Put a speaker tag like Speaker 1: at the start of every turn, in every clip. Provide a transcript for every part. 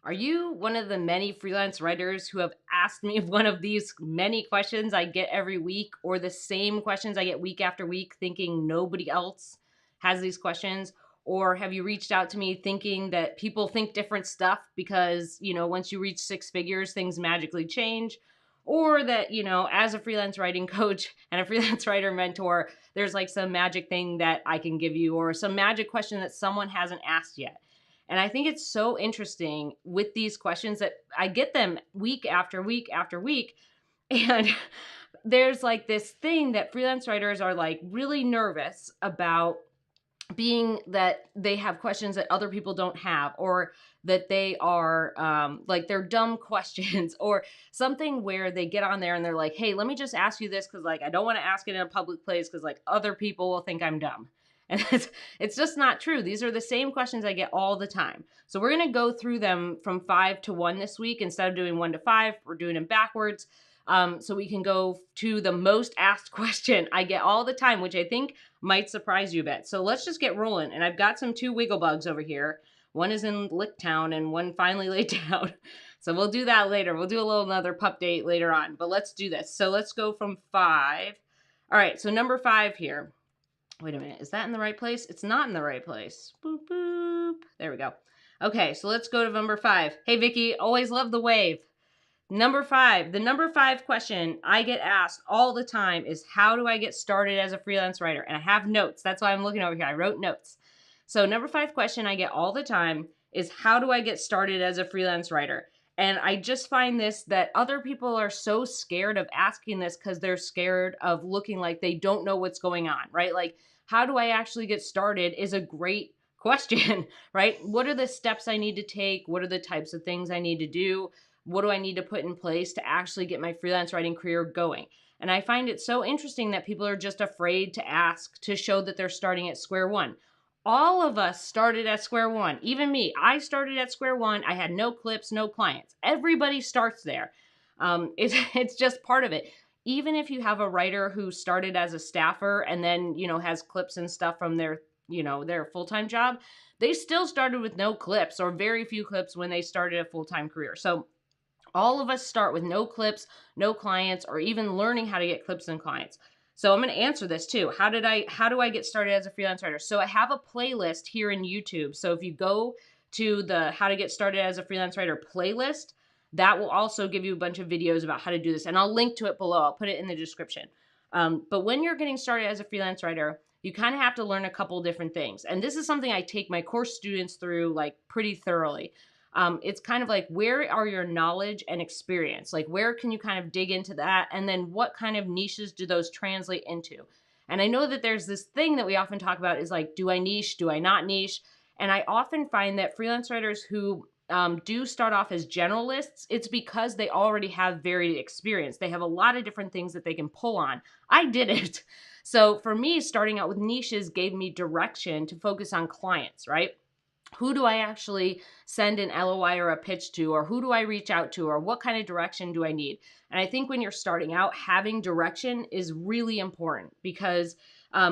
Speaker 1: Are you one of the many freelance writers who have asked me one of these many questions I get every week, or the same questions I get week after week, thinking nobody else has these questions? Or have you reached out to me thinking that people think different stuff because, once you reach six figures, things magically change? Or that, as a freelance writing coach and a freelance writer mentor, there's like some magic thing that I can give you, or some magic question that someone hasn't asked yet. And I think it's so interesting with these questions that I get them week after week after week. And there's like this thing that freelance writers are like really nervous about, being that they have questions that other people don't have, or that they are like they're dumb questions, or something where they get on there and they're like, hey, let me just ask you this because like I don't want to ask it in a public place because like other people will think I'm dumb. And it's just not true. These are the same questions I get all the time. So we're going to go through them from 5 to 1 this week. Instead of doing 1 to 5, we're doing them backwards. So we can go to the most asked question I get all the time, which I think might surprise you a bit. So let's just get rolling. And I've got some 2 wiggle bugs over here. One is in Licktown and one finally laid down. So we'll do that later. We'll do a little another pup date later on. But let's do this. So let's go from 5. All right. So number 5 here. Wait a minute. Is that in the right place? It's not in the right place. Boop, boop. There we go. Okay. So let's go to number 5. Hey, Vicky. Always love the wave. Number 5, the number 5 question I get asked all the time is, how do I get started as a freelance writer? And I have notes. That's why I'm looking over here. I wrote notes. So number 5 question I get all the time is, how do I get started as a freelance writer? And I just find this, that other people are so scared of asking this because they're scared of looking like they don't know what's going on, right? Like, how do I actually get started is a great question, right? What are the steps I need to take? What are the types of things I need to do? What do I need to put in place to actually get my freelance writing career going? And I find it so interesting that people are just afraid to ask, to show that they're starting at square one. All of us started at square one. Even me, I started at square one. I had no clips, no clients. Everybody starts there. It's just part of it. Even if you have a writer who started as a staffer and then, has clips and stuff from their full-time job, they still started with no clips or very few clips when they started a full-time career. So all of us start with no clips, no clients, or even learning how to get clips and clients. So I'm going to answer this too. How do I get started as a freelance writer? So I have a playlist here in YouTube. So if you go to the How to Get Started as a Freelance Writer playlist, that will also give you a bunch of videos about how to do this. And I'll link to it below. I'll put it in the description. But when you're getting started as a freelance writer, you kind of have to learn a couple different things. And this is something I take my course students through like pretty thoroughly. It's kind of like, where are your knowledge and experience? Like, where can you kind of dig into that? And then what kind of niches do those translate into? And I know that there's this thing that we often talk about is like, do I niche? Do I not niche? And I often find that freelance writers who do start off as generalists, it's because they already have varied experience. They have a lot of different things that they can pull on. I didn't. So for me, starting out with niches gave me direction to focus on clients, right? Who do I actually send an LOI or a pitch to, or who do I reach out to, or what kind of direction do I need? And I think when you're starting out, having direction is really important, because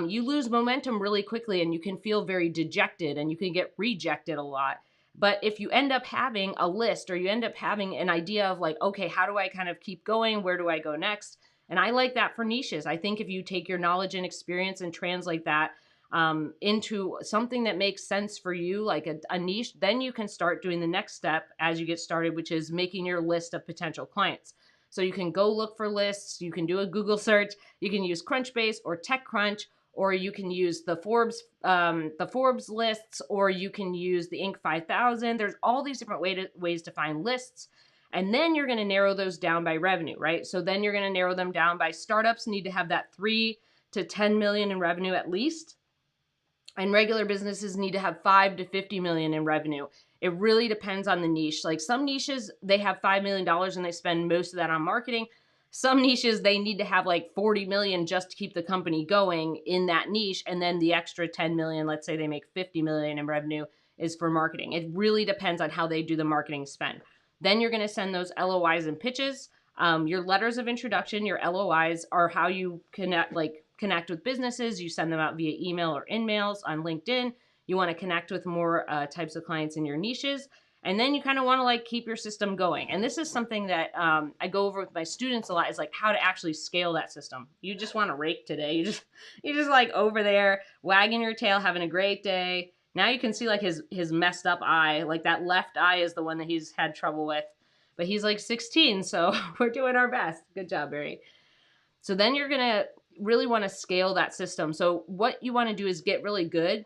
Speaker 1: you lose momentum really quickly and you can feel very dejected and you can get rejected a lot. But if you end up having a list, or you end up having an idea of like, okay, how do I kind of keep going? Where do I go next? And I like that for niches. I think if you take your knowledge and experience and translate that into something that makes sense for you, like a niche, then you can start doing the next step as you get started, which is making your list of potential clients. So you can go look for lists. You can do a Google search. You can use Crunchbase or TechCrunch, or you can use the Forbes lists, or you can use the Inc. 5000. There's all these different ways to find lists. And then you're going to narrow those down by revenue, right? So then you're going to narrow them down by startups need to have that 3 to 10 million in revenue at least. And regular businesses need to have 5 to 50 million in revenue. It really depends on the niche. Like some niches, they have $5 million and they spend most of that on marketing. Some niches, they need to have like 40 million just to keep the company going in that niche. And then the extra 10 million, let's say they make 50 million in revenue, is for marketing. It really depends on how they do the marketing spend. Then you're going to send those LOIs and pitches. Your letters of introduction, your LOIs, are how you connect with businesses. You send them out via email or in-mails on LinkedIn. You want to connect with more types of clients in your niches. And then you kind of want to like keep your system going. And this is something that I go over with my students a lot, is like how to actually scale that system. You just want to rake today. You just like over there wagging your tail, having a great day. Now you can see like his messed up eye. Like that left eye is the one that he's had trouble with. But he's like 16, so we're doing our best. Good job, Barry. So then you're going to really want to scale that system. So what you want to do is get really good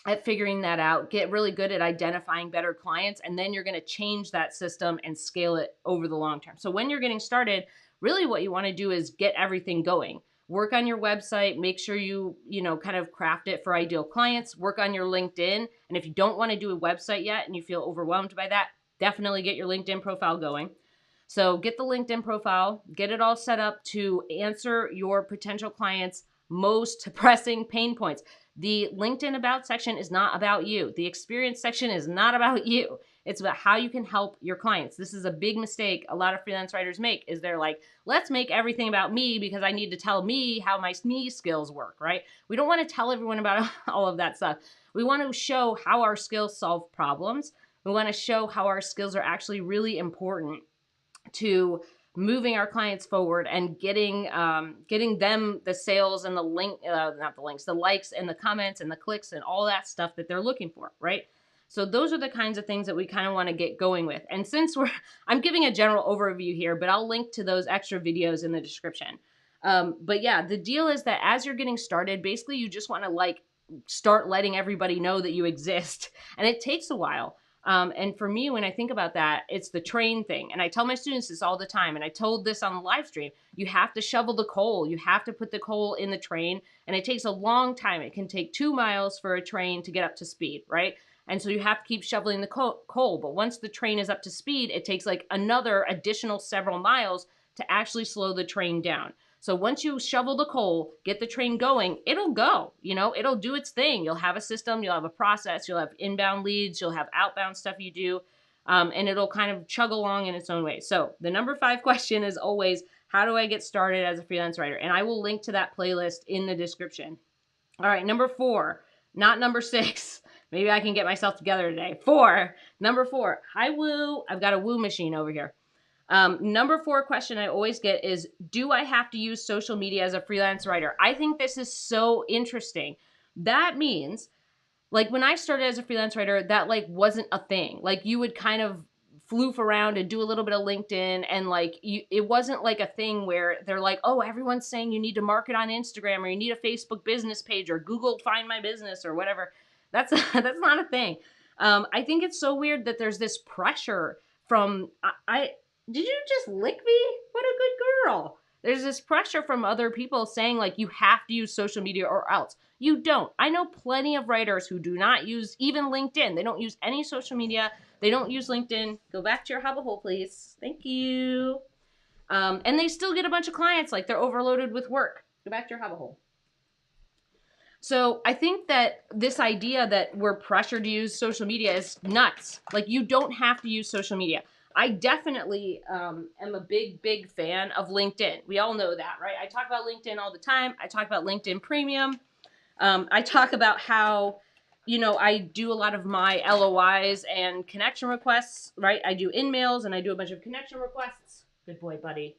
Speaker 1: at figuring that out, get really good at identifying better clients, and then you're going to change that system and scale it over the long term. So when you're getting started, really what you want to do is get everything going. Work on your website, make sure you kind of craft it for ideal clients, work on your LinkedIn. And if you don't want to do a website yet and you feel overwhelmed by that, definitely get your LinkedIn profile going. So get the LinkedIn profile, get it all set up to answer your potential clients' most pressing pain points. The LinkedIn About section is not about you. The experience section is not about you. It's about how you can help your clients. This is a big mistake a lot of freelance writers make, is they're like, let's make everything about me because I need to tell me how my me skills work, right? We don't want to tell everyone about all of that stuff. We want to show how our skills solve problems. We want to show how our skills are actually really important to moving our clients forward and getting them the sales and the the likes and the comments and the clicks and all that stuff that they're looking for, right? So those are the kinds of things that we kind of want to get going with. And since I'm giving a general overview here, but I'll link to those extra videos in the description. But yeah, the deal is that as you're getting started, basically you just want to like start letting everybody know that you exist. And it takes a while. And for me, when I think about that, it's the train thing. And I tell my students this all the time. And I told this on the live stream. You have to shovel the coal. You have to put the coal in the train. And it takes a long time. It can take 2 miles for a train to get up to speed, right? And so you have to keep shoveling the coal. But once the train is up to speed, it takes like another additional several miles to actually slow the train down. So once you shovel the coal, get the train going, it'll go, it'll do its thing. You'll have a system, you'll have a process, you'll have inbound leads, you'll have outbound stuff you do, and it'll kind of chug along in its own way. So the number 5 question is always, how do I get started as a freelance writer? And I will link to that playlist in the description. All right, number 4, not number 6. Maybe I can get myself together today. Number 4, hi woo. I've got a woo machine over here. Number 4 question I always get is, do I have to use social media as a freelance writer? I think this is so interesting. That means, like, when I started as a freelance writer, that like wasn't a thing. Like, you would kind of floof around and do a little bit of LinkedIn, and like it wasn't like a thing where they're like, oh, everyone's saying you need to market on Instagram, or you need a Facebook business page, or Google Find My Business, or whatever. That's not a thing. I think it's so weird that there's this pressure from did you just lick me? What a good girl. There's this pressure from other people saying like you have to use social media or else. You don't. I know plenty of writers who do not use even LinkedIn. They don't use any social media. They don't use LinkedIn. Go back to your hubble hole, please. Thank you. And they still get a bunch of clients, like they're overloaded with work. Go back to your hubble hole. So I think that this idea that we're pressured to use social media is nuts. Like, you don't have to use social media. I definitely am a big fan of LinkedIn. We all know that, right? I talk about LinkedIn all the time. I talk about LinkedIn Premium. I talk about how, I do a lot of my LOIs and connection requests, right? I do in-mails and I do a bunch of connection requests. Good boy, buddy.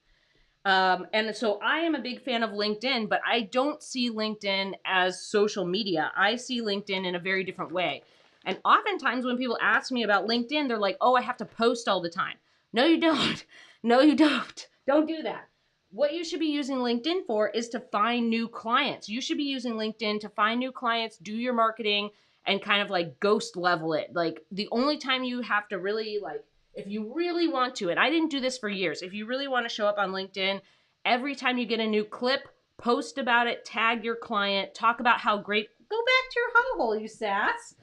Speaker 1: And so I am a big fan of LinkedIn, but I don't see LinkedIn as social media. I see LinkedIn in a very different way. And oftentimes when people ask me about LinkedIn, they're like, oh, I have to post all the time. No, you don't. No, you don't. Don't do that. What you should be using LinkedIn for is to find new clients. You should be using LinkedIn to find new clients, do your marketing, and kind of like ghost level it. Like, the only time you have to really, like, if you really want to, and I didn't do this for years, if you really want to show up on LinkedIn, every time you get a new clip, post about it, tag your client, talk about how great, go back to your hubble hole, you sass.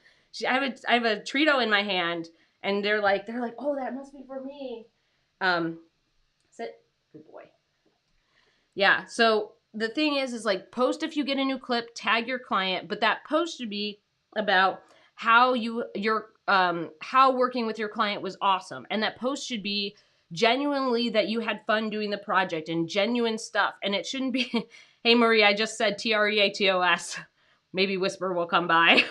Speaker 1: I have a Trito in my hand, and they're like, oh, that must be for me. Sit, good boy. Yeah. So the thing is like, post if you get a new clip, tag your client, but that post should be about how how working with your client was awesome, and that post should be genuinely that you had fun doing the project and genuine stuff, and it shouldn't be, hey Marie, I just said TREATOS. Maybe Whisper will come by.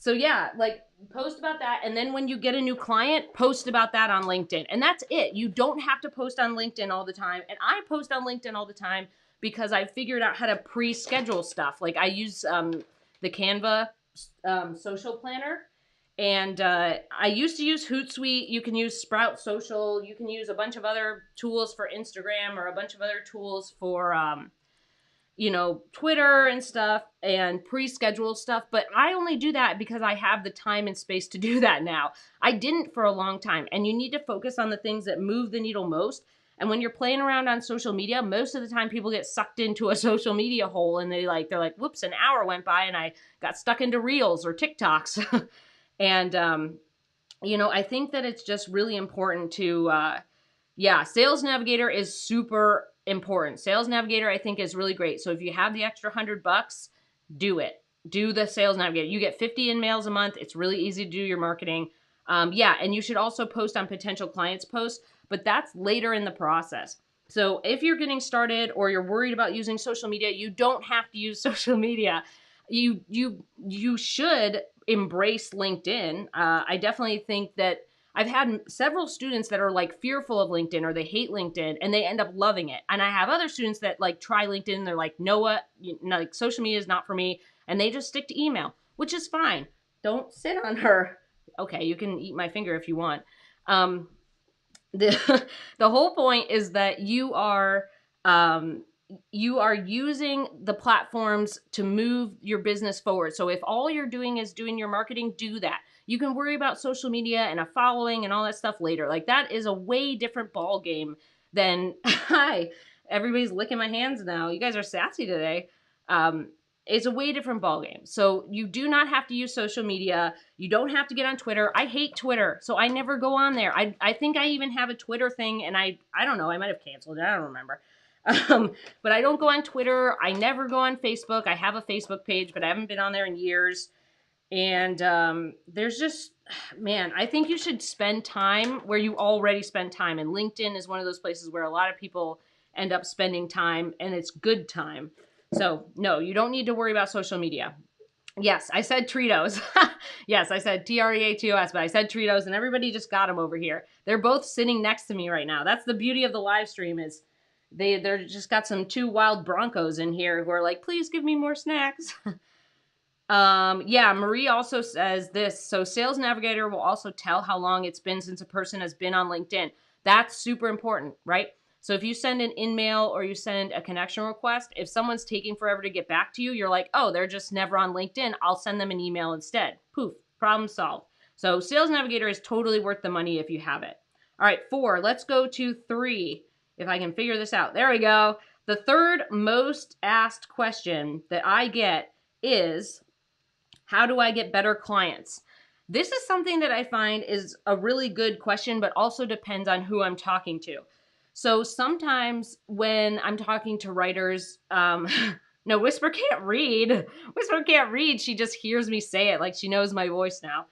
Speaker 1: So yeah, like post about that. And then when you get a new client, post about that on LinkedIn. And that's it. You don't have to post on LinkedIn all the time. And I post on LinkedIn all the time because I figured out how to pre-schedule stuff. Like I use the Canva social planner. And I used to use Hootsuite. You can use Sprout Social. You can use a bunch of other tools for Instagram or a bunch of other tools for Twitter and stuff and pre-schedule stuff. But I only do that because I have the time and space to do that now. I didn't for a long time. And you need to focus on the things that move the needle most. And when you're playing around on social media, most of the time people get sucked into a social media hole and they're like, whoops, an hour went by and I got stuck into Reels or TikToks. And, I think that it's just really important to, Sales Navigator is super important. Sales Navigator, I think, is really great. So if you have the extra $100, do it. Do the Sales Navigator. You get 50 in mails a month. It's really easy to do your marketing. And you should also post on potential clients' posts, but that's later in the process. So if you're getting started or you're worried about using social media, you don't have to use social media. You should embrace LinkedIn. I definitely think that I've had several students that are like fearful of LinkedIn or they hate LinkedIn and they end up loving it. And I have other students that like try LinkedIn and they're like, Noah, like social media is not for me. And they just stick to email, which is fine. Don't sit on her. Okay, you can eat my finger if you want. The whole point is that you are using the platforms to move your business forward. So if all you're doing is doing your marketing, do that. You can worry about social media and a following and all that stuff later. Like that is a way different ball game than hi, everybody's licking my hands now. You guys are sassy today. It's a way different ball game. So you do not have to use social media. You don't have to get on Twitter. I hate Twitter, so I never go on there. I think I even have a Twitter thing, and I don't know. I might have canceled it. I don't remember. But I don't go on Twitter. I never go on Facebook. I have a Facebook page, but I haven't been on there in years. And there's just, man, I think you should spend time where you already spend time. And LinkedIn is one of those places where a lot of people end up spending time, and it's good time. So, no, you don't need to worry about social media. Yes, I said Treatos. Yes, I said Treatos, but I said Treatos, and everybody just got them over here. They're both sitting next to me right now. That's the beauty of the live stream is they're just got some two wild Broncos in here who are like, please give me more snacks. Marie also says this. So Sales Navigator will also tell how long it's been since a person has been on LinkedIn. That's super important, right? So if you send an in-mail or you send a connection request, if someone's taking forever to get back to you, you're like, oh, they're just never on LinkedIn. I'll send them an email instead. Poof, problem solved. So Sales Navigator is totally worth the money if you have it. All right, 4. Let's go to 3, if I can figure this out. There we go. The third most asked question that I get is, how do I get better clients? This is something that I find is a really good question, but also depends on who I'm talking to. So sometimes when I'm talking to writers, no, Whisper can't read. Whisper can't read. She just hears me say it like she knows my voice now.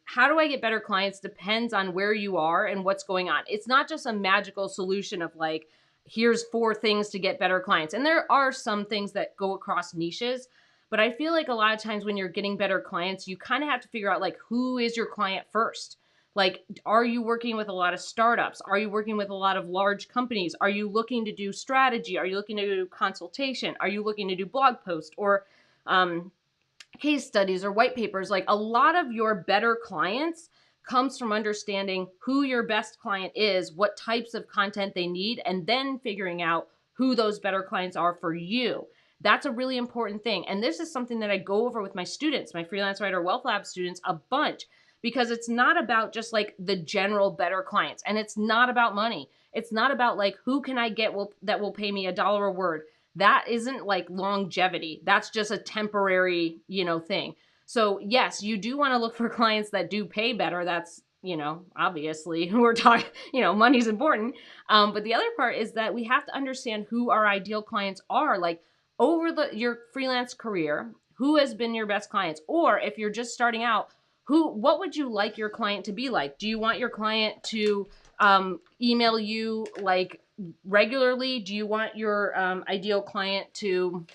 Speaker 1: How do I get better clients depends on where you are and what's going on. It's not just a magical solution of like, here's 4 things to get better clients. And there are some things that go across niches, but I feel like a lot of times when you're getting better clients, you kind of have to figure out like, who is your client first? Like, are you working with a lot of startups? Are you working with a lot of large companies? Are you looking to do strategy? Are you looking to do consultation? Are you looking to do blog posts or case studies or white papers? Like a lot of your better clients comes from understanding who your best client is, what types of content they need, and then figuring out who those better clients are for you. That's a really important thing. And this is something that I go over with my students, my Freelance Writer Wealth Lab students, a bunch, because it's not about just like the general better clients. And it's not about money. It's not about like, who can I get that will pay me $1 a word? That isn't like longevity. That's just a temporary, thing. So yes, you do want to look for clients that do pay better. That's, obviously we're talking, money's important. But the other part is that we have to understand who our ideal clients are. Like over your freelance career, who has been your best clients? Or if you're just starting out, what would you like your client to be like? Do you want your client to email you like regularly? Do you want your ideal client to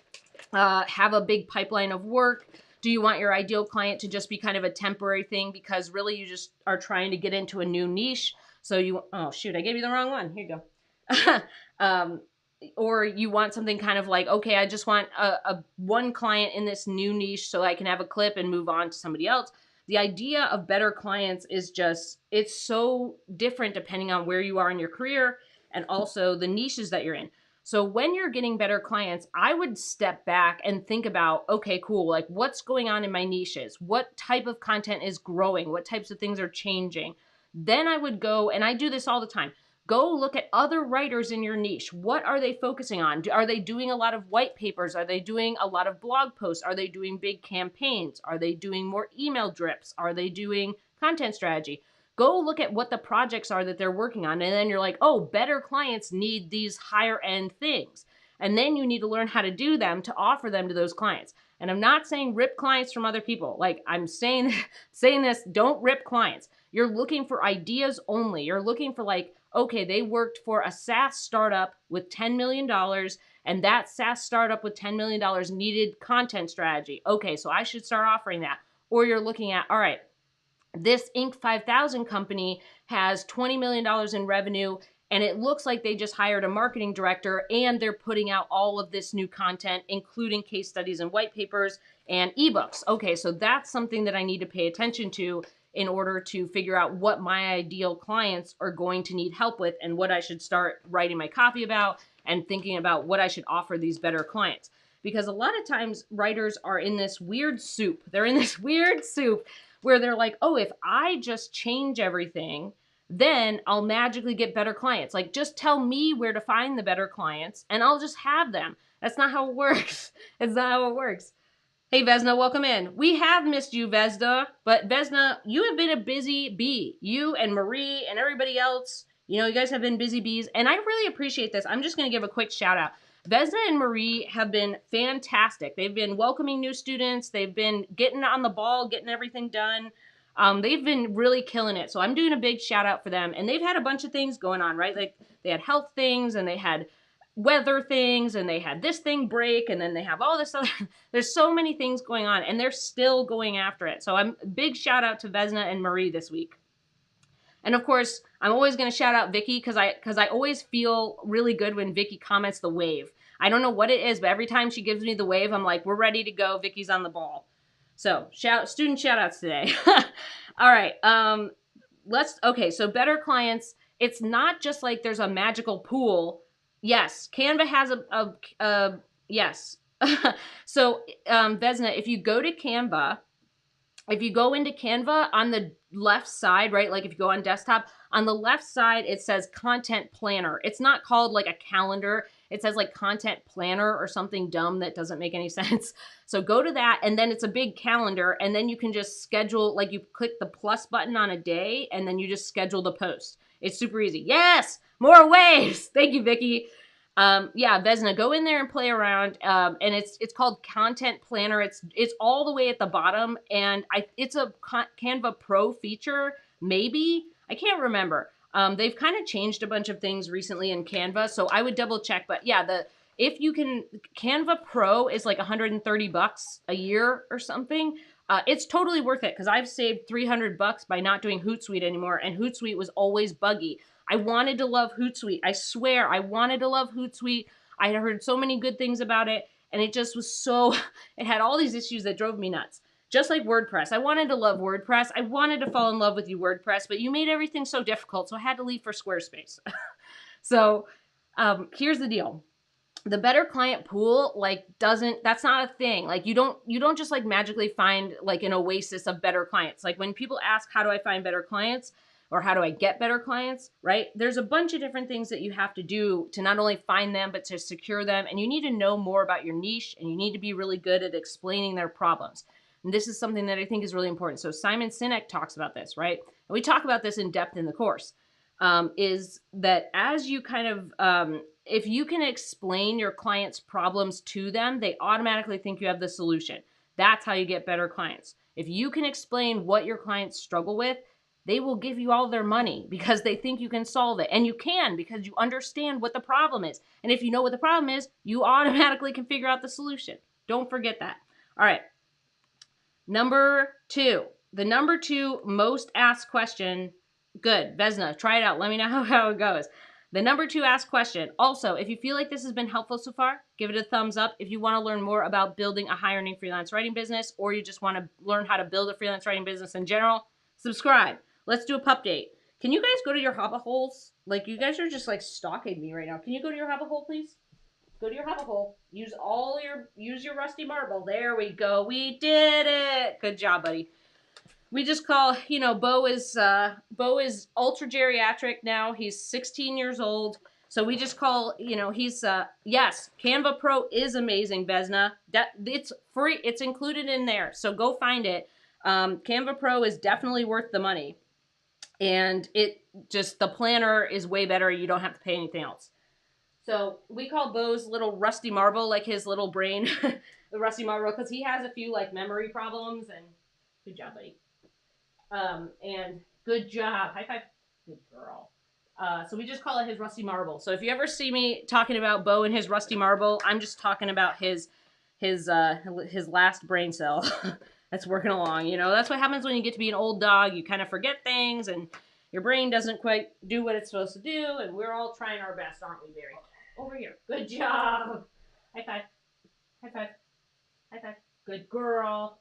Speaker 1: have a big pipeline of work? Do you want your ideal client to just be kind of a temporary thing because really you just are trying to get into a new niche? So you, oh shoot, I gave you the wrong one. Here you go. Or you want something kind of like, okay, I just want a one client in this new niche so I can have a clip and move on to somebody else. The idea of better clients is just, it's so different depending on where you are in your career and also the niches that you're in. So when you're getting better clients, I would step back and think about, okay, cool, like what's going on in my niches? What type of content is growing? What types of things are changing? Then I would go, and I do this all the time, go look at other writers in your niche. What are they focusing on? Are they doing a lot of white papers? Are they doing a lot of blog posts? Are they doing big campaigns? Are they doing more email drips? Are they doing content strategy? Go look at what the projects are that they're working on. And then you're like, oh, better clients need these higher end things. And then you need to learn how to do them to offer them to those clients. And I'm not saying rip clients from other people. Like I'm saying this, don't rip clients. You're looking for ideas only. You're looking for like, okay, they worked for a SaaS startup with $10 million and that SaaS startup with $10 million needed content strategy. Okay, so I should start offering that. Or you're looking at, all right, this Inc. 5000 company has $20 million in revenue and it looks like they just hired a marketing director and they're putting out all of this new content, including case studies and white papers and ebooks. Okay, so that's something that I need to pay attention to in order to figure out what my ideal clients are going to need help with and what I should start writing my copy about and thinking about what I should offer these better clients. Because a lot of times writers are in this weird soup. They're in this weird soup where they're like, oh, if I just change everything, then I'll magically get better clients. Like, just tell me where to find the better clients and I'll just have them. That's not how it works. It's not how it works. Hey, Vesna, welcome in. We have missed you, Vesna, but Vesna, you have been a busy bee. You and Marie and everybody else, you know, you guys have been busy bees, and I really appreciate this. I'm just going to give a quick shout out. Vesna and Marie have been fantastic. They've been welcoming new students. They've been getting on the ball, getting everything done. They've been really killing it. So I'm doing a big shout out for them. And they've had a bunch of things going on, right? Like they had health things and they had weather things and they had this thing break and then they have all this other, there's so many things going on and they're still going after it. So I'm big shout out to Vesna and Marie this week. And of course, I'm always going to shout out Vicky because I always feel really good when Vicky comments the wave. I don't know what it is, but every time she gives me the wave, I'm like, we're ready to go. Vicky's on the ball. So student shout outs today. All right. Okay. So better clients. It's not just like there's a magical pool. Yes. Canva has yes. So, Vesna, if you go to Canva, if you go into Canva on the left side, right? Like if you go on desktop, on the left side, it says content planner. It's not called like a calendar. It says like content planner or something dumb that doesn't make any sense. So go to that and then it's a big calendar and then you can just schedule, like you click the plus button on a day and then you just schedule the post. It's super easy. Yes, more waves. Thank you, Vicky. Yeah, Vesna, go in there and play around. And it's called Content Planner. It's all the way at the bottom, and it's a Canva Pro feature, maybe. I can't remember. They've kind of changed a bunch of things recently in Canva, so I would double check. But yeah, if you can, Canva Pro is like $130 a year or something. It's totally worth it because I've saved $300 by not doing Hootsuite anymore, and Hootsuite was always buggy. I wanted to love Hootsuite. I swear, I wanted to love Hootsuite. I had heard so many good things about it, and it just was so, it had all these issues that drove me nuts. Just like WordPress. I wanted to love WordPress. I wanted to fall in love with you, WordPress, but you made everything so difficult, so I had to leave for Squarespace. So here's the deal. The better client pool, like, that's not a thing. Like, you don't just like magically find like an oasis of better clients. Like when people ask, how do I find better clients? Or how do I get better clients, right? There's a bunch of different things that you have to do to not only find them, but to secure them. And you need to know more about your niche and you need to be really good at explaining their problems. And this is something that I think is really important. So Simon Sinek talks about this, right? And we talk about this in depth in the course, is that as you kind of, if you can explain your client's problems to them, they automatically think you have the solution. That's how you get better clients. If you can explain what your clients struggle with, they will give you all their money because they think you can solve it. And you can because you understand what the problem is. And if you know what the problem is, you automatically can figure out the solution. Don't forget that. All right. Number 2, the number 2 most asked question. Good, Vesna, try it out. Let me know how it goes. The number 2 asked question. Also, if you feel like this has been helpful so far, give it a thumbs up. If you want to learn more about building a high earning freelance writing business, or you just want to learn how to build a freelance writing business in general, subscribe. Let's do a pup date. Can you guys go to your hobba holes? Like, you guys are just like stalking me right now. Can you go to your hobba hole, please? Go to your hobba hole. Use your rusty marble. There we go. We did it. Good job, buddy. We just call, Bo is ultra geriatric now. He's 16 years old. So we just call, he's yes, Canva Pro is amazing, Vesna. It's free. It's included in there. So go find it. Canva Pro is definitely worth the money. And the planner is way better. You don't have to pay anything else. So we call Bo's little rusty marble, like his little brain, the rusty marble, because he has a few like memory problems. And good job, buddy. And good job. High five. Good girl. So we just call it his rusty marble. So if you ever see me talking about Bo and his rusty marble, I'm just talking about his last brain cell that's working along. That's what happens when you get to be an old dog. You kind of forget things and your brain doesn't quite do what it's supposed to do. And we're all trying our best, aren't we, Barry? Over here. Good job. High five. High five. High five. Good girl.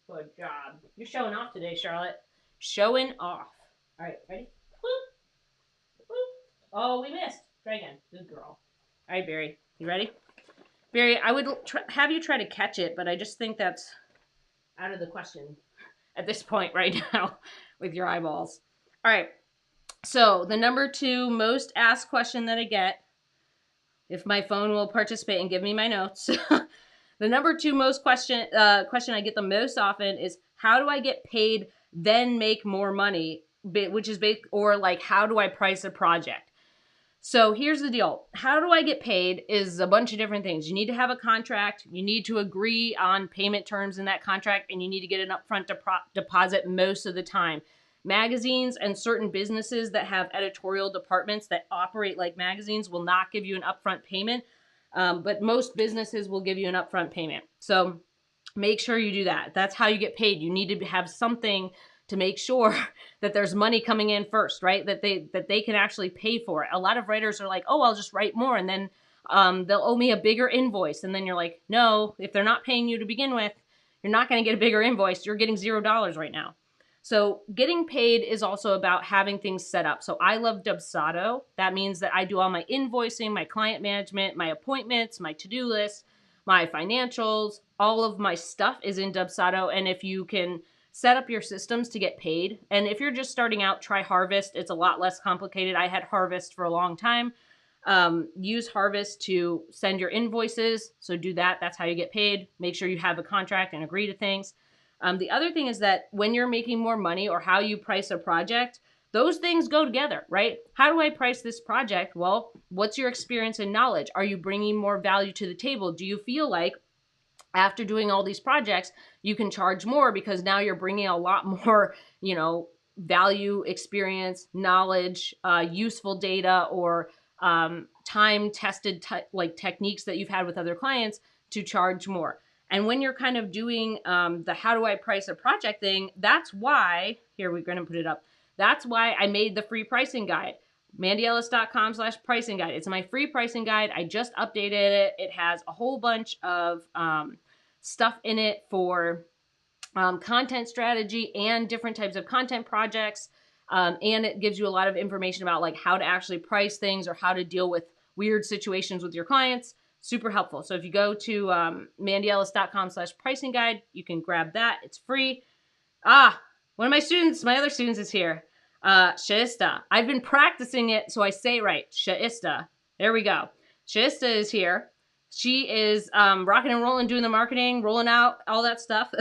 Speaker 1: Good job. You're showing off today, Charlotte. Showing off. All right, ready? Boop. Boop. Oh, we missed. Try again. Good girl. All right, Barry. You ready? Barry, I would have you try to catch it, but I just think that's out of the question at this point right now with your eyeballs. All right. So the number 2 most asked question that I get, if my phone will participate and give me my notes, the number 2 most question I get the most often is, how do I get paid then make more money? Which is or like, how do I price a project? So here's the deal. How do I get paid is a bunch of different things. You need to have a contract. You need to agree on payment terms in that contract, and you need to get an upfront deposit most of the time. Magazines and certain businesses that have editorial departments that operate like magazines will not give you an upfront payment, but most businesses will give you an upfront payment. So make sure you do that. That's how you get paid. You need to have something to make sure that there's money coming in first, right? That they can actually pay for it. A lot of writers are like, oh, I'll just write more, and then they'll owe me a bigger invoice. And then you're like, no, if they're not paying you to begin with, you're not going to get a bigger invoice. You're getting $0 right now. So getting paid is also about having things set up. So I love Dubsado. That means that I do all my invoicing, my client management, my appointments, my to-do list, my financials, all of my stuff is in Dubsado. And if you can set up your systems to get paid, and if you're just starting out, try Harvest. It's a lot less complicated. I had Harvest for a long time. Use Harvest to send your invoices. So do that. That's how you get paid. Make sure you have a contract and agree to things. The other thing is that when you're making more money, or how you price a project, those things go together, right? How do I price this project? Well, what's your experience and knowledge? Are you bringing more value to the table? Do you feel like after doing all these projects, you can charge more because now you're bringing a lot more, value, experience, knowledge, useful data, or time-tested techniques that you've had with other clients to charge more. And when you're kind of doing the how do I price a project thing, that's why, here we're going to put it up, that's why I made the free pricing guide, mandyellis.com/pricing guide. It's my free pricing guide. I just updated it. It has a whole bunch of stuff in it for content strategy and different types of content projects. And it gives you a lot of information about like how to actually price things or how to deal with weird situations with your clients. Super helpful. So if you go to mandyellis.com/pricing guide, you can grab that. It's free. One of my other students is here. Sha ISTA. I've been practicing it so I say it right. Sha ISTA. There we go. Sha ISTA is here. She is rocking and rolling, doing the marketing, rolling out all that stuff.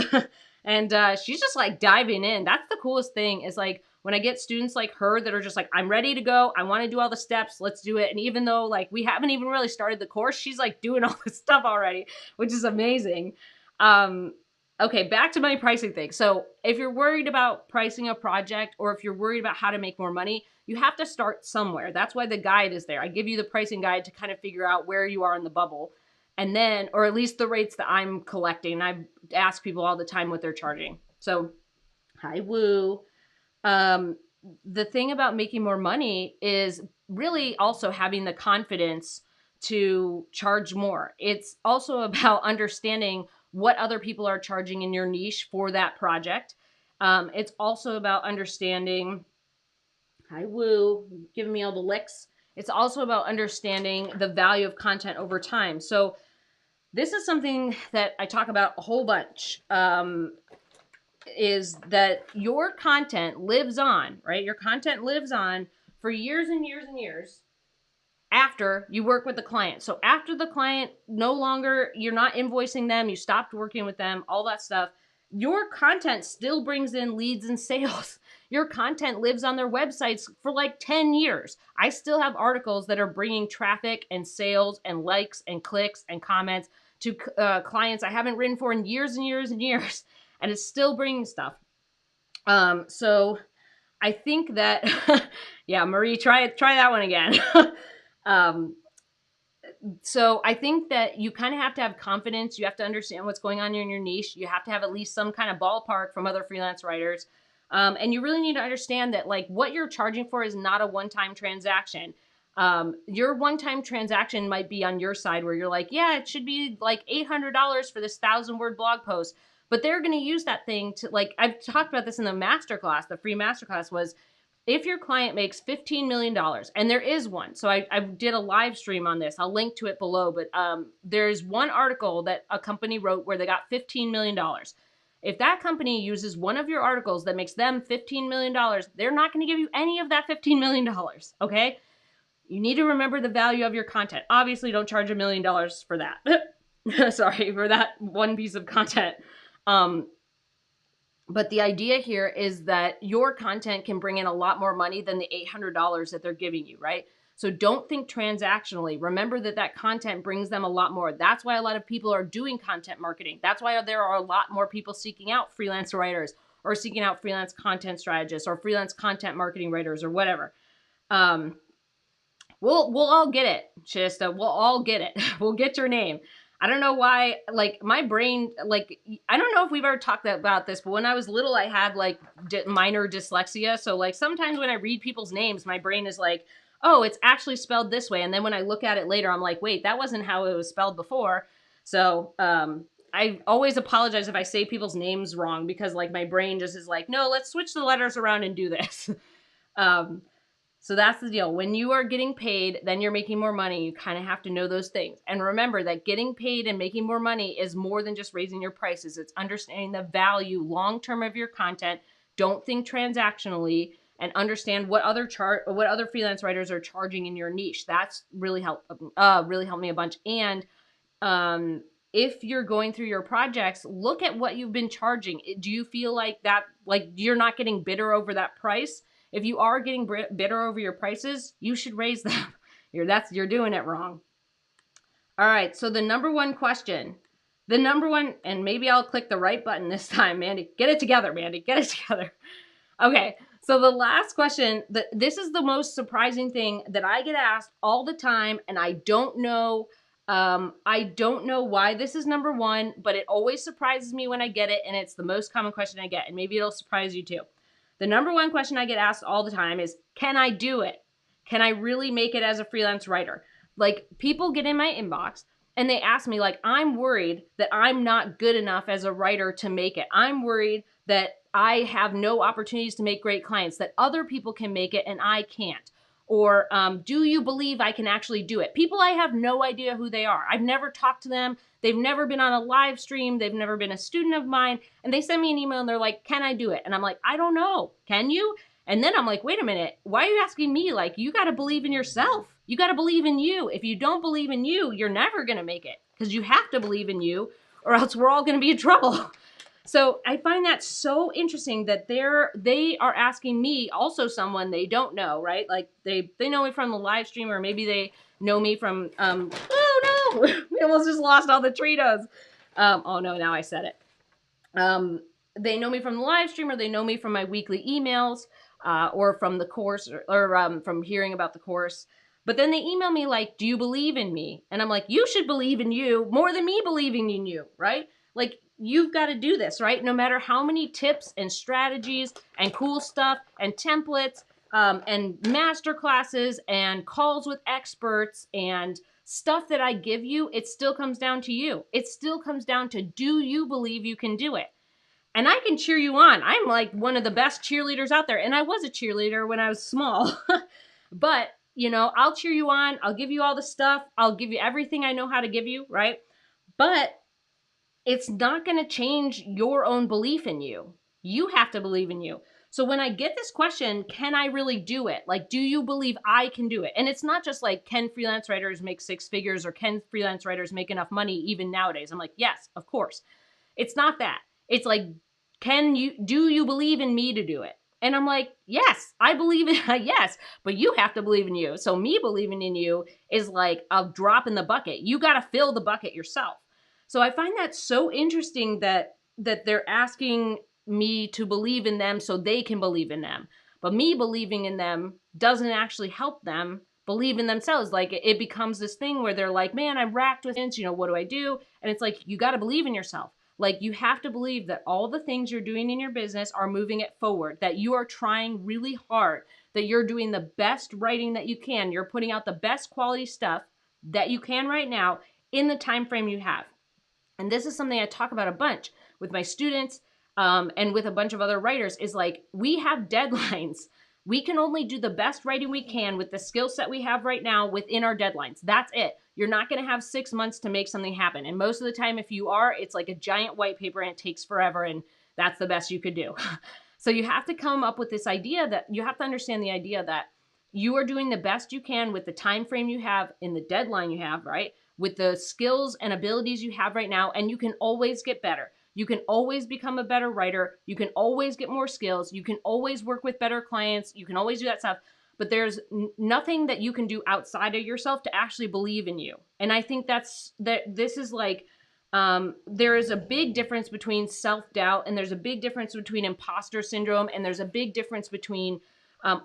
Speaker 1: And she's just like diving in. That's the coolest thing, is like when I get students like her that are just like, I'm ready to go. I want to do all the steps. Let's do it. And even though like we haven't even really started the course, she's like doing all this stuff already, which is amazing. Okay, back to my pricing thing. So if you're worried about pricing a project, or if you're worried about how to make more money, you have to start somewhere. That's why the guide is there. I give you the pricing guide to kind of figure out where you are in the bubble. And then, or at least the rates that I'm collecting. I ask people all the time what they're charging. So, hi, woo. The thing about making more money is really also having the confidence to charge more. It's also about understanding what other people are charging in your niche for that project. It's also about understanding, hi, woo, giving me all the licks. It's also about understanding the value of content over time. So, this is something that I talk about a whole bunch. Is that your content lives on, right? Your content lives on for years and years and years after you work with the client. So after the client no longer, you're not invoicing them, you stopped working with them, all that stuff, your content still brings in leads and sales. Your content lives on their websites for like 10 years. I still have articles that are bringing traffic and sales and likes and clicks and comments to clients I haven't written for in years and years and years, and it's still bringing stuff. So I think that, yeah, Marie, try that one again. So I think that you kind of have to have confidence. You have to understand what's going on in your niche. You have to have at least some kind of ballpark from other freelance writers. And you really need to understand that like what you're charging for is not a one-time transaction. Your one-time transaction might be on your side where you're like, yeah, it should be like $800 for this 1,000-word blog post. But they're going to use that thing to, like, I've talked about this in the masterclass. The free masterclass was, if your client makes $15 million, and there is one, so I did a live stream on this. I'll link to it below, but there's one article that a company wrote where they got $15 million. If that company uses one of your articles that makes them $15 million, they're not going to give you any of that $15 million, okay? You need to remember the value of your content. Obviously, don't charge $1 million for that. Sorry, for that one piece of content. But the idea here is that your content can bring in a lot more money than the $800 that they're giving you, right? So don't think transactionally. Remember that that content brings them a lot more. That's why a lot of people are doing content marketing. That's why there are a lot more people seeking out freelance writers or seeking out freelance content strategists or freelance content marketing writers or whatever. We'll all get it, Sha ISTA. We'll all get it. We'll get your name. I don't know why, like, my brain, like, I don't know if we've ever talked about this, but when I was little, I had, like, minor dyslexia. So, like, sometimes when I read people's names, my brain is like, oh, it's actually spelled this way. And then when I look at it later, I'm like, wait, that wasn't how it was spelled before. So, I always apologize if I say people's names wrong because, like, my brain just is like, no, let's switch the letters around and do this. So that's the deal. When you are getting paid, then you're making more money. You kind of have to know those things. And remember that getting paid and making more money is more than just raising your prices. It's understanding the value long-term of your content. Don't think transactionally, and understand what other freelance writers are charging in your niche. That's really helped me a bunch. And if you're going through your projects, look at what you've been charging. Do you feel like that, like you're not getting bitter over that price? If you are getting bitter over your prices, you should raise them. You're doing it wrong. All right, so the number one question, and maybe I'll click the right button this time, Mandy. Get it together, Mandy. Get it together. Okay, so the last question, this is the most surprising thing that I get asked all the time, and I don't know why this is number one, but it always surprises me when I get it, and it's the most common question I get, and maybe it'll surprise you too. The number one question I get asked all the time is, can I do it? Can I really make it as a freelance writer? Like, people get in my inbox and they ask me, like, I'm worried that I'm not good enough as a writer to make it. I'm worried that I have no opportunities to make great clients, that other people can make it and I can't. Or do you believe I can actually do it? People, I have no idea who they are. I've never talked to them. They've never been on a live stream. They've never been a student of mine. And they send me an email and they're like, can I do it? And I'm like, I don't know. Can you? And then I'm like, wait a minute. Why are you asking me? Like, you got to believe in yourself. You got to believe in you. If you don't believe in you, you're never going to make it, because you have to believe in you or else we're all going to be in trouble. So I find that so interesting that they are asking me, also someone they don't know, right? Like they know me from the live stream, or maybe they know me from, oh no, we almost just lost all the Tritos. Oh no, now I said it. They know me from the live stream, or they know me from my weekly emails, or from the course, or from hearing about the course. But then they email me like, do you believe in me? And I'm like, you should believe in you more than me believing in you, right? Like, you've got to do this, right? No matter how many tips and strategies and cool stuff and templates and master classes and calls with experts and stuff that I give you, it still comes down to you. It still comes down to, do you believe you can do it? And I can cheer you on. I'm like one of the best cheerleaders out there. And I was a cheerleader when I was small. But, you know, I'll cheer you on. I'll give you all the stuff. I'll give you everything I know how to give you, right? But it's not going to change your own belief in you. You have to believe in you. So when I get this question, can I really do it? Like, do you believe I can do it? And it's not just like, can freelance writers make 6 figures or can freelance writers make enough money even nowadays? I'm like, yes, of course. It's not that. It's like, do you believe in me to do it? And I'm like, yes, I believe in, yes, but you have to believe in you. So me believing in you is like a drop in the bucket. You got to fill the bucket yourself. So I find that so interesting that they're asking me to believe in them so they can believe in them. But me believing in them doesn't actually help them believe in themselves. Like, it becomes this thing where they're like, man, I'm racked with this, you know, what do I do? And it's like, you got to believe in yourself. Like, you have to believe that all the things you're doing in your business are moving it forward, that you are trying really hard, that you're doing the best writing that you can. You're putting out the best quality stuff that you can right now in the time frame you have. And this is something I talk about a bunch with my students and with a bunch of other writers, is like, we have deadlines. We can only do the best writing we can with the skill set we have right now within our deadlines. That's it. You're not going to have 6 months to make something happen. And most of the time, if you are, it's like a giant white paper and it takes forever. And that's the best you could do. So you have to come up with this idea that you have to understand the idea that you are doing the best you can with the time frame you have in the deadline you have, right? With the skills and abilities you have right now, and you can always get better. You can always become a better writer. You can always get more skills. You can always work with better clients. You can always do that stuff. But there's nothing that you can do outside of yourself to actually believe in you. And I think this is like, there is a big difference between self-doubt, and there's a big difference between imposter syndrome, and there's a big difference between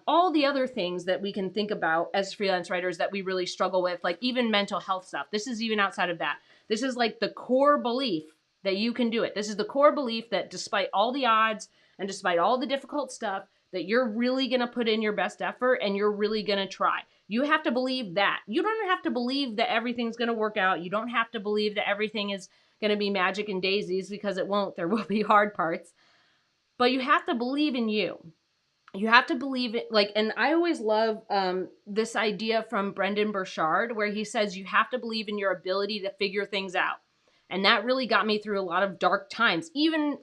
Speaker 1: all the other things that we can think about as freelance writers that we really struggle with, like even mental health stuff. This is even outside of that. This is like the core belief that you can do it. This is the core belief that despite all the odds and despite all the difficult stuff, that you're really going to put in your best effort and you're really going to try. You have to believe that. You don't have to believe that everything's going to work out. You don't have to believe that everything is going to be magic and daisies, because it won't. There will be hard parts. But you have to believe in you. You have to believe it. Like, and I always love this idea from Brendan Burchard, where he says you have to believe in your ability to figure things out. And that really got me through a lot of dark times. Even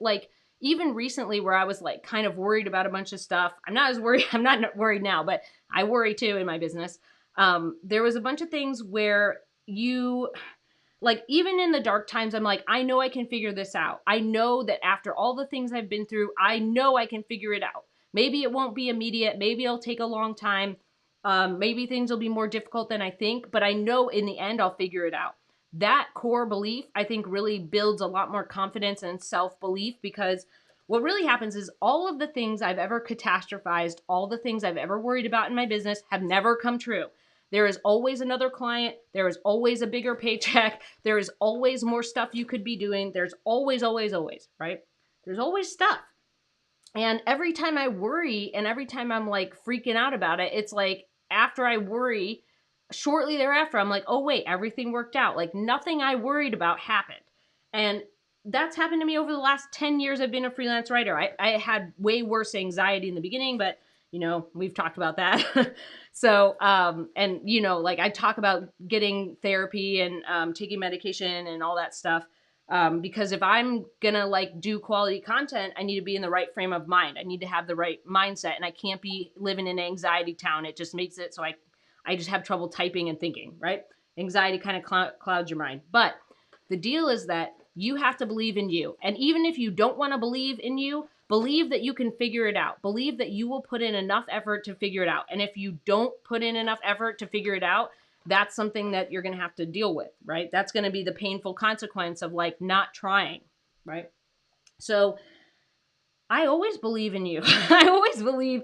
Speaker 1: recently, where I was like kind of worried about a bunch of stuff. I'm not as worried. I'm not worried now, but I worry too in my business. There was a bunch of things where like, even in the dark times, I'm like, I know I can figure this out. I know that after all the things I've been through, I know I can figure it out. Maybe it won't be immediate. Maybe it'll take a long time. Maybe things will be more difficult than I think, but I know in the end I'll figure it out. That core belief, I think, really builds a lot more confidence and self-belief, because what really happens is all of the things I've ever catastrophized, all the things I've ever worried about in my business have never come true. There is always another client. There is always a bigger paycheck. There is always more stuff you could be doing. There's always, always, always, right? There's always stuff. And every time I worry and every time I'm like freaking out about it, it's like after I worry, shortly thereafter, I'm like, oh wait, everything worked out. Like nothing I worried about happened. And that's happened to me over the last 10 years I've been a freelance writer. I had way worse anxiety in the beginning, but you know, we've talked about that. So, and you know, like I talk about getting therapy and taking medication and all that stuff. Because if I'm gonna like do quality content, I need to be in the right frame of mind. I need to have the right mindset, and I can't be living in anxiety town. It just makes it so I just have trouble typing and thinking, right? Anxiety kind of clouds your mind. But the deal is that you have to believe in you. And even if you don't want to believe in you, believe that you can figure it out. Believe that you will put in enough effort to figure it out. And if you don't put in enough effort to figure it out, that's something that you're going to have to deal with, right? That's going to be the painful consequence of like not trying, right? So I always believe in you. I always believe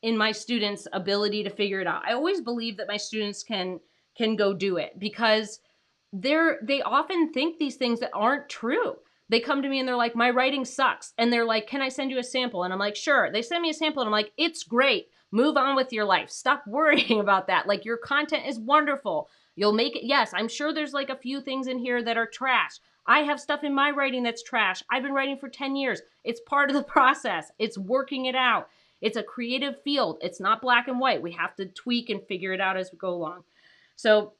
Speaker 1: in my students' ability to figure it out. I always believe that my students can go do it, because they often think these things that aren't true. They come to me and they're like, my writing sucks. And they're like, can I send you a sample? And I'm like, sure. They send me a sample and I'm like, it's great. Move on with your life. Stop worrying about that. Like, your content is wonderful. You'll make it. Yes, I'm sure there's like a few things in here that are trash. I have stuff in my writing that's trash. I've been writing for 10 years. It's part of the process. It's working it out. It's a creative field. It's not black and white. We have to tweak and figure it out as we go along. So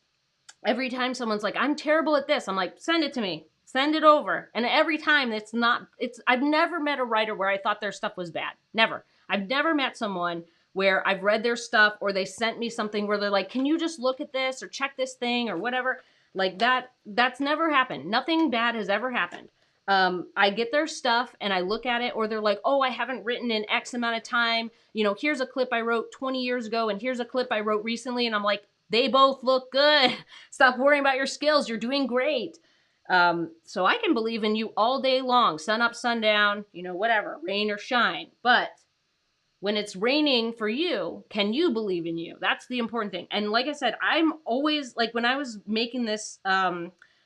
Speaker 1: every time someone's like, I'm terrible at this, I'm like, send it to me. Send it over. And every time I've never met a writer where I thought their stuff was bad. Never. I've never met someone where I've read their stuff or they sent me something where they're like, can you just look at this or check this thing or whatever? Like that's never happened. Nothing bad has ever happened. I get their stuff and I look at it, or they're like, oh, I haven't written in X amount of time. You know, here's a clip I wrote 20 years ago and here's a clip I wrote recently. And I'm like, they both look good. Stop worrying about your skills. You're doing great. So I can believe in you all day long, sun up, sundown, you know, whatever, rain or shine. But when it's raining for you, can you believe in you? That's the important thing. And like I said, I'm always like, when I was making this,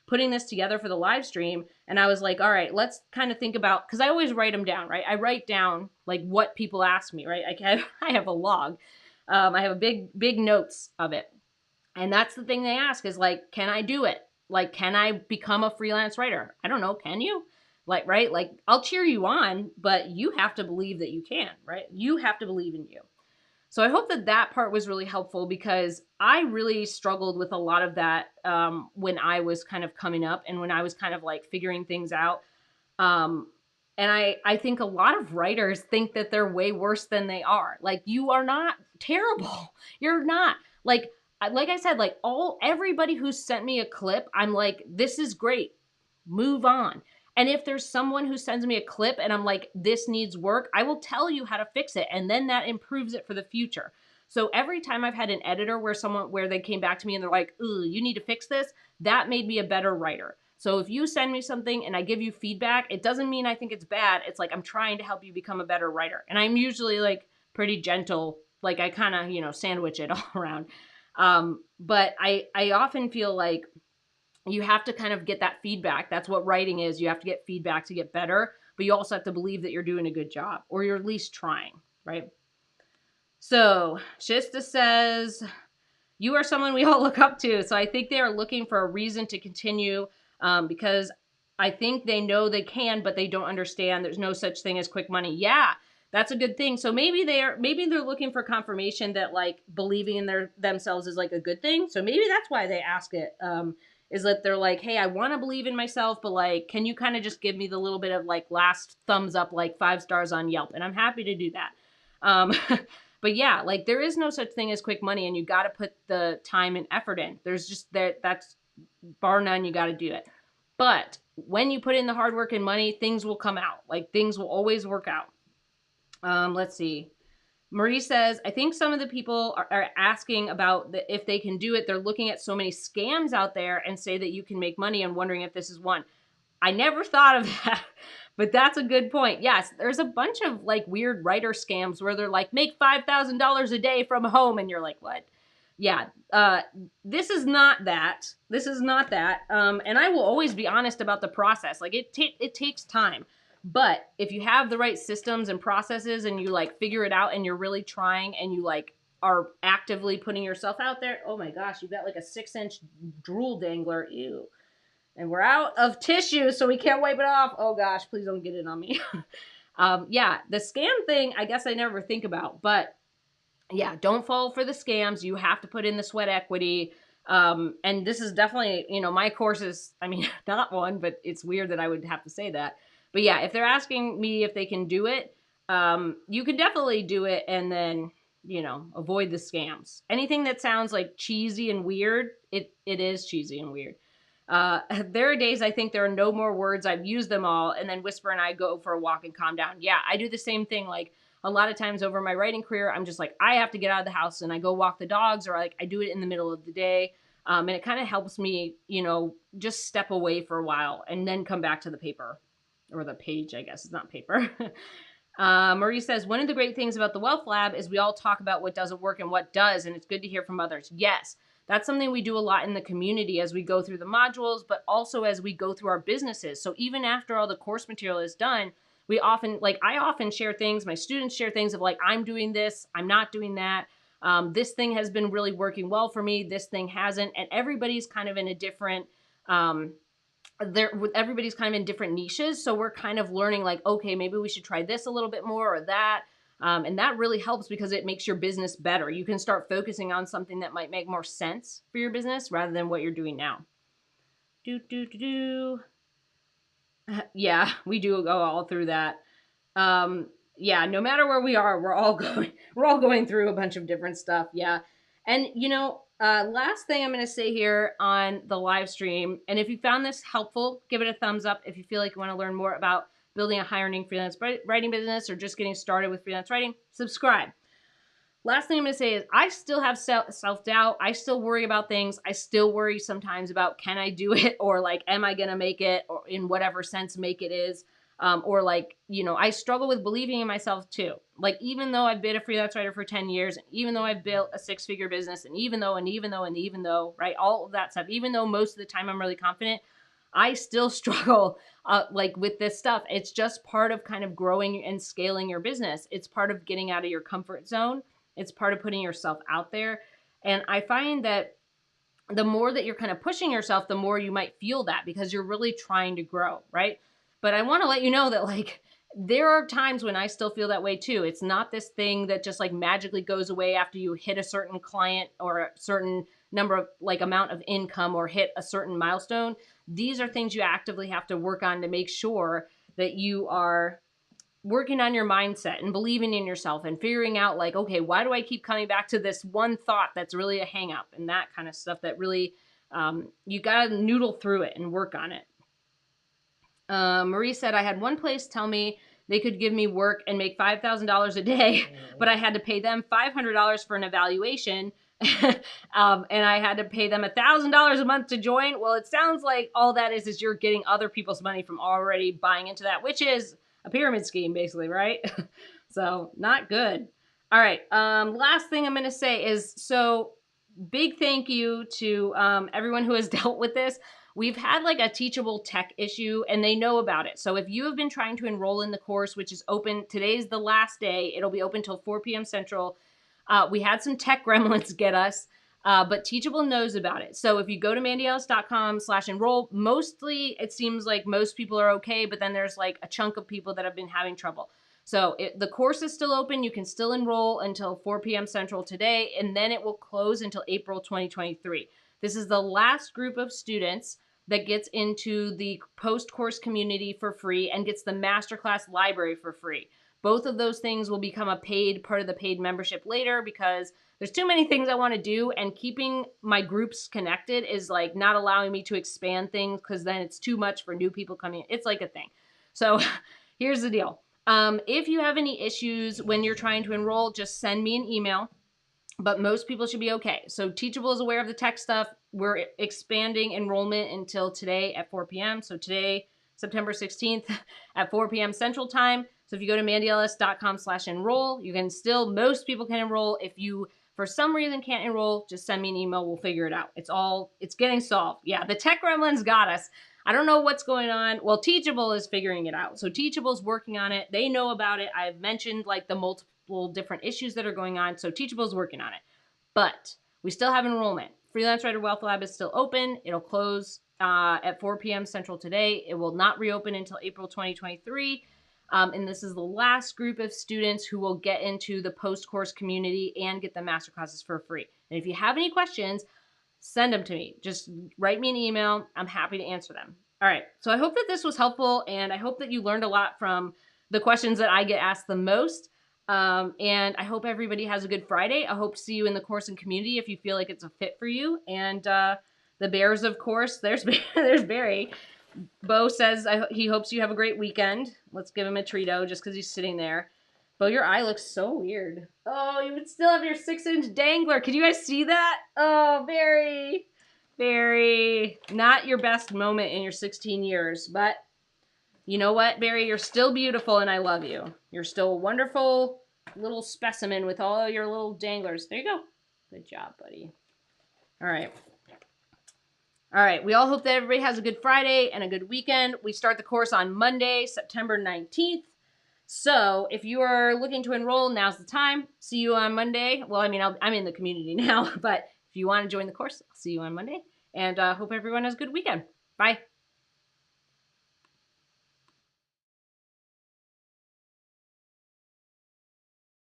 Speaker 1: putting this together for the live stream, and I was like, all right, let's kind of think about, because I always write them down, right? I write down like what people ask me, right? I have a log. I have a big notes of it. And that's the thing they ask is like, can I do it? Like, can I become a freelance writer? I don't know. Can you? Like, right? Like, I'll cheer you on, but you have to believe that you can, right? You have to believe in you. So I hope that that part was really helpful, because I really struggled with a lot of that when I was kind of coming up and when I was kind of like figuring things out. And I think a lot of writers think that they're way worse than they are. Like, you are not terrible. You're not. Like I said, like everybody who sent me a clip, I'm like, this is great. Move on. And if there's someone who sends me a clip and I'm like, this needs work, I will tell you how to fix it. And then that improves it for the future. So every time I've had an editor where they came back to me and they're like, ooh, you need to fix this, that made me a better writer. So if you send me something and I give you feedback, it doesn't mean I think it's bad. It's like, I'm trying to help you become a better writer. And I'm usually like pretty gentle. Like, I kind of, you know, sandwich it all around. But I often feel like you have to kind of get that feedback. That's what writing is. You have to get feedback to get better, but you also have to believe that you're doing a good job, or you're at least trying, right? So Sha ISTA says, you are someone we all look up to. So I think they are looking for a reason to continue, because I think they know they can, but they don't understand there's no such thing as quick money. Yeah, that's a good thing. So maybe they're looking for confirmation that like believing in themselves is like a good thing. So maybe that's why they ask it. Is that they're like, hey, I want to believe in myself, but like, can you kind of just give me the little bit of like last thumbs up, like 5 stars on Yelp? And I'm happy to do that. But yeah, like, there is no such thing as quick money, and you got to put the time and effort in. There's just that's bar none. You got to do it. But when you put in the hard work and money, things will come out. Like, things will always work out. Let's see. Marie says, I think some of the people are asking about if they can do it. They're looking at so many scams out there and say that you can make money and wondering if this is one. I never thought of that, but that's a good point. Yes, there's a bunch of like weird writer scams where they're like, make $5,000 a day from home. And you're like, what? Yeah, this is not that. This is not that. And I will always be honest about the process. Like, it takes time. But if you have the right systems and processes and you like figure it out and you're really trying and you like are actively putting yourself out there, oh my gosh, you've got like a 6-inch drool dangler. Ew. And we're out of tissue, so we can't wipe it off. Oh gosh, please don't get it on me. Yeah, the scam thing, I guess I never think about. But yeah, don't fall for the scams. You have to put in the sweat equity. And this is definitely, you know, my course is, I mean, not one, but it's weird that I would have to say that. But yeah, if they're asking me if they can do it, you can definitely do it and then, you know, avoid the scams. Anything that sounds like cheesy and weird, it is cheesy and weird. There are days I think there are no more words. I've used them all, and then Whisper and I go for a walk and calm down. Yeah, I do the same thing. Like, a lot of times over my writing career, I'm just like, I have to get out of the house and I go walk the dogs, or like I do it in the middle of the day. And it kind of helps me, you know, just step away for a while and then come back to the paper, or the page, I guess. It's not paper. Marie says, one of the great things about the Wealth Lab is we all talk about what doesn't work and what does, and it's good to hear from others. Yes, that's something we do a lot in the community as we go through the modules, but also as we go through our businesses. So even after all the course material is done, we often, like, I often share things, my students share things of like, I'm doing this, I'm not doing that. This thing has been really working well for me, this thing hasn't, and everybody's kind of in a different, everybody's kind of in different niches, so we're kind of learning like, okay, maybe we should try this a little bit more or that, and that really helps because it makes your business better. You can start focusing on something that might make more sense for your business rather than what you're doing now. Yeah, we do go all through that. Yeah, no matter where we are, we're all going through a bunch of different stuff. Yeah. And last thing I'm going to say here on the live stream, and if you found this helpful, give it a thumbs up. If you feel like you want to learn more about building a high earning freelance writing business or just getting started with freelance writing, subscribe. Last thing I'm going to say is I still have self-doubt. I still worry about things. I still worry sometimes about, can I do it? Or like, am I going to make it? Or in whatever sense make it is. Or like, I struggle with believing in myself too. Like, even though I've been a freelance writer for 10 years, and even though I've built a 6-figure business, and even though, right, all of that stuff, even though most of the time I'm really confident, I still struggle like with this stuff. It's just part of kind of growing and scaling your business. It's part of getting out of your comfort zone. It's part of putting yourself out there. And I find that the more that you're kind of pushing yourself, the more you might feel that because you're really trying to grow, right? But I want to let you know that like there are times when I still feel that way too. It's not this thing that just like magically goes away after you hit a certain client or a certain number of like amount of income or hit a certain milestone. These are things you actively have to work on to make sure that you are working on your mindset and believing in yourself and figuring out like, okay, why do I keep coming back to this one thought that's really a hang up and that kind of stuff that really, you got to noodle through it and work on it. Marie said, I had one place tell me they could give me work and make $5,000 a day, but I had to pay them $500 for an evaluation. And I had to pay them $1,000 a month to join. Well, it sounds like all that is you're getting other people's money from already buying into that, which is a pyramid scheme basically, right? So not good. All right. Last thing I'm going to say is, so big thank you to everyone who has dealt with this. We've had like a Teachable tech issue and they know about it. So if you have been trying to enroll in the course, which is open, today's the last day. It'll be open till 4 p.m. Central. We had some tech gremlins get us, but Teachable knows about it. So if you go to mandyellis.com/enroll, mostly it seems like most people are okay, but then there's like a chunk of people that have been having trouble. So the course is still open. You can still enroll until 4 p.m. Central today, and then it will close until April 2023. This is the last group of students that gets into the post-course community for free and gets the masterclass library for free. Both of those things will become a paid part of the paid membership later because there's too many things I want to do, and keeping my groups connected is like not allowing me to expand things because then it's too much for new people coming in. It's like a thing. So here's the deal. If you have any issues when you're trying to enroll, just send me an email. But most people should be okay. So Teachable is aware of the tech stuff. We're expanding enrollment until today at 4 p.m. So today, September 16th at 4 p.m. Central Time. So if you go to mandyellis.com/enroll, you can still, most people can enroll. If you, for some reason, can't enroll, just send me an email. We'll figure it out. It's getting solved. Yeah, the tech gremlins got us. I don't know what's going on. Well, Teachable is figuring it out. So Teachable's working on it. They know about it. I've mentioned like the multiple different issues that are going on. So Teachable's working on it. But we still have enrollment. Freelance Writer Wealth Lab is still open. It'll close at 4 p.m. Central today. It will not reopen until April 2023. And this is the last group of students who will get into the post-course community and get the masterclasses for free. And if you have any questions, send them to me. Just write me an email. I'm happy to answer them. All right. So I hope that this was helpful, and I hope that you learned a lot from the questions that I get asked the most. And I hope everybody has a good Friday. I hope to see you in the course and community if you feel like it's a fit for you. And the bears, of course, there's Barry. Bo says he hopes you have a great weekend. Let's give him a treato just because he's sitting there. Bo, your eye looks so weird. Oh, you would still have your 6-inch dangler. Could you guys see that? Oh, Barry. Not your best moment in your 16 years, but You know what, Barry? You're still beautiful and I love you. You're still a wonderful little specimen with all your little danglers. There you go. Good job, buddy. All right. All right. We all hope that everybody has a good Friday and a good weekend. We start the course on Monday, September 19th. So if you are looking to enroll, now's the time. See you on Monday. Well, I mean, I'm in the community now, but if you want to join the course, I'll see you on Monday. And hope everyone has a good weekend. Bye.